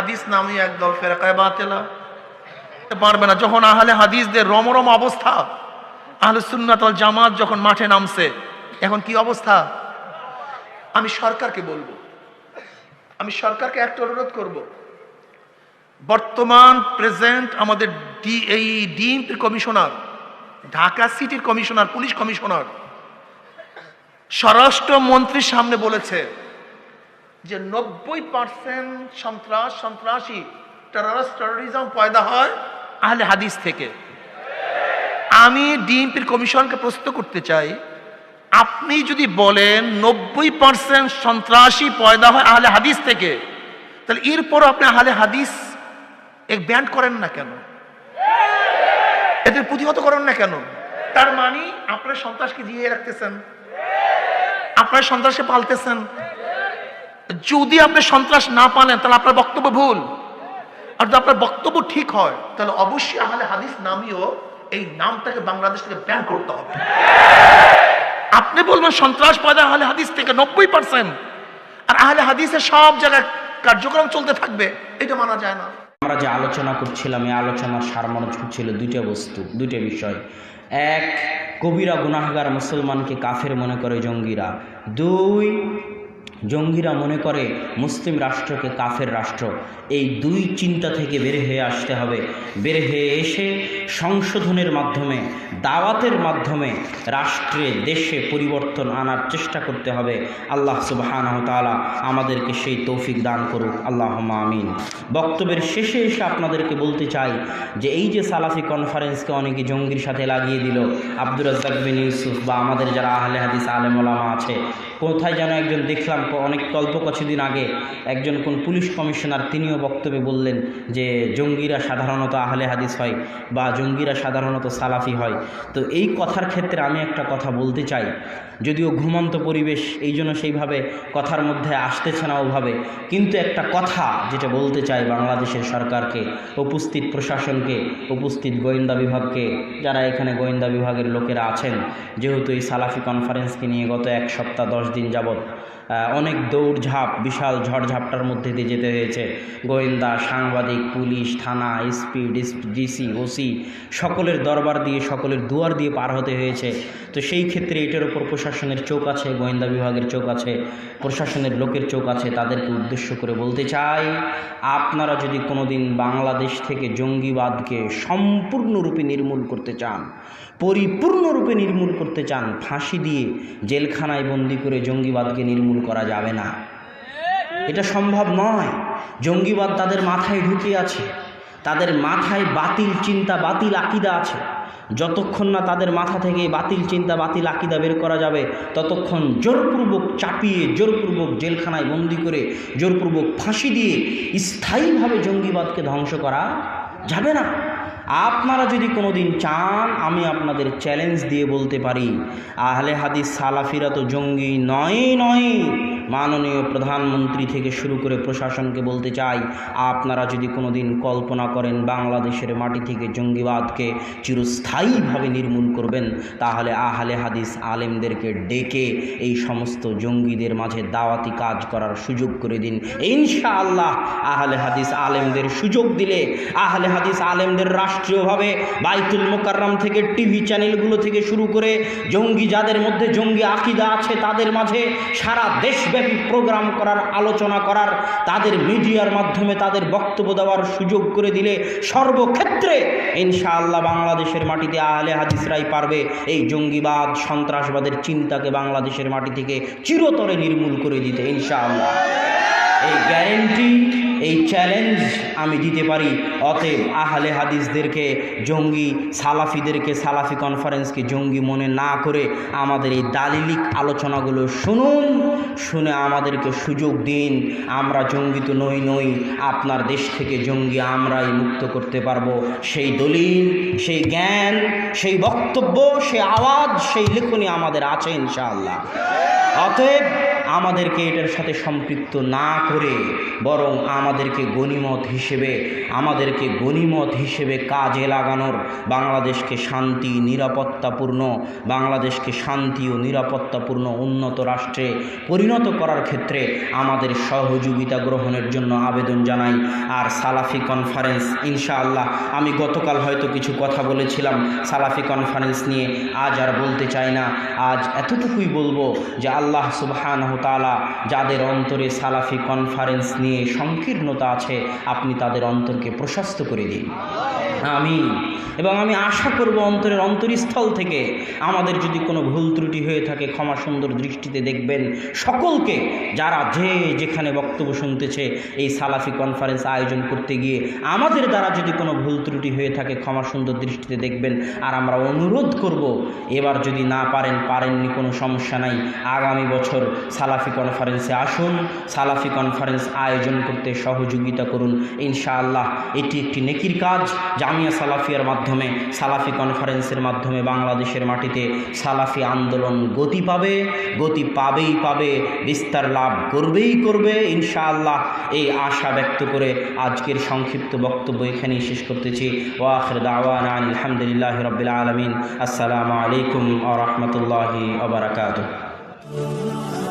হাদিস নামে একদল ফেরকায়ে বাতিলা পারবে না। যখন আহলে হাদিসদের রমরম অবস্থা, আহলে সুন্নাত ওয়াল জামাত যখন মাঠে নামছে, এখন কি অবস্থা? আমি সরকারকে বলবো, আমি সরকারকে একটা অনুরোধ করব, বর্তমান প্রেজেন্ট আমাদের এই ডিএমপি কমিশনার, ঢাকা সিটির কমিশনার, পুলিশ কমিশনার স্বরাষ্ট্র মন্ত্রীর সামনে বলেছে যে 90% সন্ত্রাসী টেররিজম পয়দা হয় আহলে হাদিস থেকে। আমি ডিএমপির কমিশনকে প্রশ্ন করতে চাই, আপনি যদি বলেন 90% সন্ত্রাসী পয়দা হয় আহলে হাদিস থেকে, তাহলে এরপর আপনি আহলে হাদিস ব্যান করেন না কেন? এদের প্রতিহত করেন না কেন? তার মানে আপনার সন্ত্রাসকে জিয়ে রাখতেছেন, আপনার সন্ত্রাসকে পালতেছেন। যদি আপনি সন্ত্রাস না পালেন তাহলে আপনার বক্তব্য ভুল, আর যদি আপনার বক্তব্য ঠিক হয় তাহলে অবশ্যই আহলে হাদিস নামিও এই নামটাকে বাংলাদেশ থেকে ব্যান করতে হবে। আপনি বলবেন সন্ত্রাস পয়দা আহলে হাদিস থেকে 90%, আর আহলে হাদিসের সব জায়গায় কার্যক্রম চলতে থাকবে, এটা মানা যায় না। আমরা যে আলোচনা করছিলাম, এই আলোচনার সারমর্ম ছিল দুইটা বস্তু, দুইটা বিষয়। এক, কবিরা গুনাহগার মুসলমানকে কাফের মনে করে জঙ্গিরা। দুই, জঙ্গিরা মনে করে মুসলিম রাষ্ট্রকে কাফের রাষ্ট্র। এই দুই চিন্তা থেকে বের হয়ে আসতে হবে। বের হয়ে এসে সংশোধনের মাধ্যমে, দাওয়াতের মাধ্যমে রাষ্ট্রে, দেশে পরিবর্তন আনার চেষ্টা করতে হবে। আল্লাহ সুবহানাহু ওয়া তাআলা আমাদেরকে সেই তৌফিক দান করুক, আল্লাহুম্মা আমিন। বক্তব্যের শেষে এসে আপনাদেরকে বলতে চাই যে এই যে সালাফি কনফারেন্সকে অনেকে জঙ্গির সাথে লাগিয়ে দিল, আব্দুর রাজ্জাক বিন ইউসুফ বা আমাদের যারা আহলে হাদিস আলেম ওলামা আছে, কোথায় যেন একজন দেখলাম অনেক অল্প কিছুদিন আগে একজন কোন পুলিশ কমিশনার, তিনিও বক্তব্যে বললেন যে জঙ্গিরা সাধারণত আহলে হাদিস হয় বা জঙ্গিরা সাধারণত সালাফি হয়। তো এই কথার ক্ষেত্রে আমি একটা কথা বলতে চাই, যদিও ঘুমন্ত পরিবেশ, এই জন্য সেইভাবে কথার মধ্যে আসতেছে না ওভাবে, কিন্তু একটা কথা যেটা বলতে চাই বাংলাদেশের সরকারকে, উপস্থিত প্রশাসনকে, উপস্থিত গোয়েন্দা বিভাগকে, যারা এখানে গোয়েন্দা বিভাগের লোকেরা আছেন, যেহেতু এই সালাফি কনফারেন্সকে নিয়ে গত 1 সপ্তাহ 10 দিন যাবৎ অনেক দৌড়ঝাঁপ, বিশাল ঝড়ঝাপটার মধ্যে দিয়ে যেতে হয়েছে। গোয়েন্দা, সাংবাদিক, পুলিশ, থানা, এসপি, ডিসি, ওসি সকলের দরবার দিয়ে, সকলের দুয়ার দিয়ে পার হতে হয়েছে। তো সেই ক্ষেত্রে এটার উপর প্রশাসনের চোখ আছে, গোয়েন্দা বিভাগের চোখ আছে, প্রশাসনের লোকের চোখ আছে। তাদেরকে উদ্দেশ্য করে বলতে চাই, আপনারা যদি কোনোদিন বাংলাদেশ থেকে জঙ্গিবাদকে সম্পূর্ণরূপে নির্মূল করতে চান, পরিপূর্ণরূপে নির্মূল করতে চান, ফাঁসি দিয়ে জেলখানায় বন্দি করে জঙ্গিবাদকে নির্মূল করা যাবে না। এটা সম্ভব নয়। জঙ্গিবাদ তাদের মাথায় ঢুকে আছে, তাদের মাথায় বাতিল চিন্তা, বাতিল আকিদা আছে। যতক্ষণ না তাদের মাথা থেকে বাতিল চিন্তা, বাতিল আকিদা বের করা যাবে, ততক্ষণ জোরপূর্বক চাপিয়ে, জোরপূর্বক জেলখানায় বন্দি করে, জোরপূর্বক ফাঁসি দিয়ে স্থায়ীভাবে জঙ্গিবাদকে ধ্বংস করা যাবে না। আপনারা যদি কোনোদিন চান, আমি আপনাদের চ্যালেঞ্জ দিয়ে বলতে পারি, আহলে হাদিস সালাফিরা তো জঙ্গি নয়। মাননীয় প্রধানমন্ত্রী থেকে শুরু করে প্রশাসনকে বলতে চাই, আপনারা যদি কোনোদিন কল্পনা করেন বাংলাদেশের মাটি থেকে জঙ্গিবাদকে চিরস্থায়ীভাবে নির্মূল করবেন, তাহলে আহলে হাদিস আলেমদেরকে ডেকে এই সমস্ত জঙ্গিদের মাঝে দাওয়াতি কাজ করার সুযোগ করে দিন। ইনশাআল্লাহ আহলে হাদিস আলেমদের সুযোগ দিলে, আহলে হাদিস আলেমদের রাষ্ট্রীয়ভাবে বাইতুল মোকাররম থেকে, টিভি চ্যানেলগুলো থেকে শুরু করে, জঙ্গি যাদের মধ্যে জঙ্গি আকিদা আছে তাদের মাঝে সারা দেশব্যাপী প্রোগ্রাম করার, আলোচনা করার, তাদের মিডিয়ার মাধ্যমে তাদের বক্তব্য দেওয়ার সুযোগ করে দিলে সর্বক্ষেত্রে ইনশাআল্লাহ বাংলাদেশের মাটিতে আহলে হাদিসরাই পারবে এই জঙ্গিবাদ, সন্ত্রাসবাদের চিন্তাকে বাংলাদেশের মাটি থেকে চিরতরে নির্মূল করে দিতে ইনশাআল্লাহ। এই গ্যারেন্টি, এই চ্যালেঞ্জ আমি দিতে পারি। অতএব আহলে হাদিসদেরকে জঙ্গি, সালাফিদেরকে, সালাফি কনফারেন্সকে জঙ্গি মনে না করে আমাদের এই দালিলিক আলোচনাগুলো শুনুন, শুনে আমাদেরকে সুযোগ দিন। আমরা জঙ্গি তো নই, আপনার দেশ থেকে জঙ্গি আমরাই মুক্ত করতে পারবো। সেই দলিল, সেই জ্ঞান, সেই বক্তব্য, সেই আওয়াজ, সেই লেখনী আমাদের আছে ইনশাআল্লাহ। অতএব আমাদেরকে এটার সাথে সম্পৃক্ত না করে বরং আমাদেরকে গনিমত হিসেবে কাজে লাগানোর, বাংলাদেশকে শান্তি ও নিরাপত্তাপূর্ণ উন্নত রাষ্ট্রে পরিণত করার ক্ষেত্রে আমাদের সহযোগিতা গ্রহণের জন্য আবেদন জানাই। আর সালাফি কনফারেন্স ইনশাআল্লাহ, আমি গতকাল হয়তো কিছু কথা বলেছিলাম সালাফি কনফারেন্স নিয়ে, আজ আর বলতে চাই না। আজ এতটুকুই বলবো যে আল্লাহ সুবহানাহু তাআলা যাদের অন্তরে সালাফি কনফারেন্স নিয়ে সংকীর্ণতা আছে, আপনি তাদের অন্তরকে প্রশস্ত করে দিন, আমিন। এবং আমি আশা করব অন্তরের অন্তরস্থল থেকে আমাদের যদি কোনো ভুল ত্রুটি হয়ে থাকে ক্ষমা সুন্দর দৃষ্টিতে দেখবেন। সকলকে যারা যেখানে বক্তব্য শুনতেছে এই সালাফি কনফারেন্স আয়োজন করতে গিয়ে আমাদের দ্বারা যদি কোনো ভুল ত্রুটি হয়ে থাকে ক্ষমা সুন্দর দৃষ্টিতে দেখবেন। আর আমরা অনুরোধ করব, এবার যদি না পারেননি কোনো সমস্যা নাই, আগামী বছর সালাফি কনফারেন্সে আসুন, সালাফি কনফারেন্স আয়োজন করতে সহযোগিতা করুন। ইনশাআল্লাহ এটি একটি নেকির কাজ। জামিয়া সালাফিয়ার মাধ্যমে, সালাফি কনফারেন্সের মাধ্যমে বাংলাদেশের মাটিতে সালাফি আন্দোলন গতি পাবে, বিস্তার লাভ করবে ইনশাআল্লাহ। এই আশা ব্যক্ত করে আজকের সংক্ষিপ্ত বক্তব্য এখানেই শেষ করতেছি। ওয়া আখির দাওয়ানা আলহামদুলিল্লাহি রাব্বিল আলামিন। আসসালামু আলাইকুম ওয়া রাহমাতুল্লাহি ওয়া বারাকাতুহু।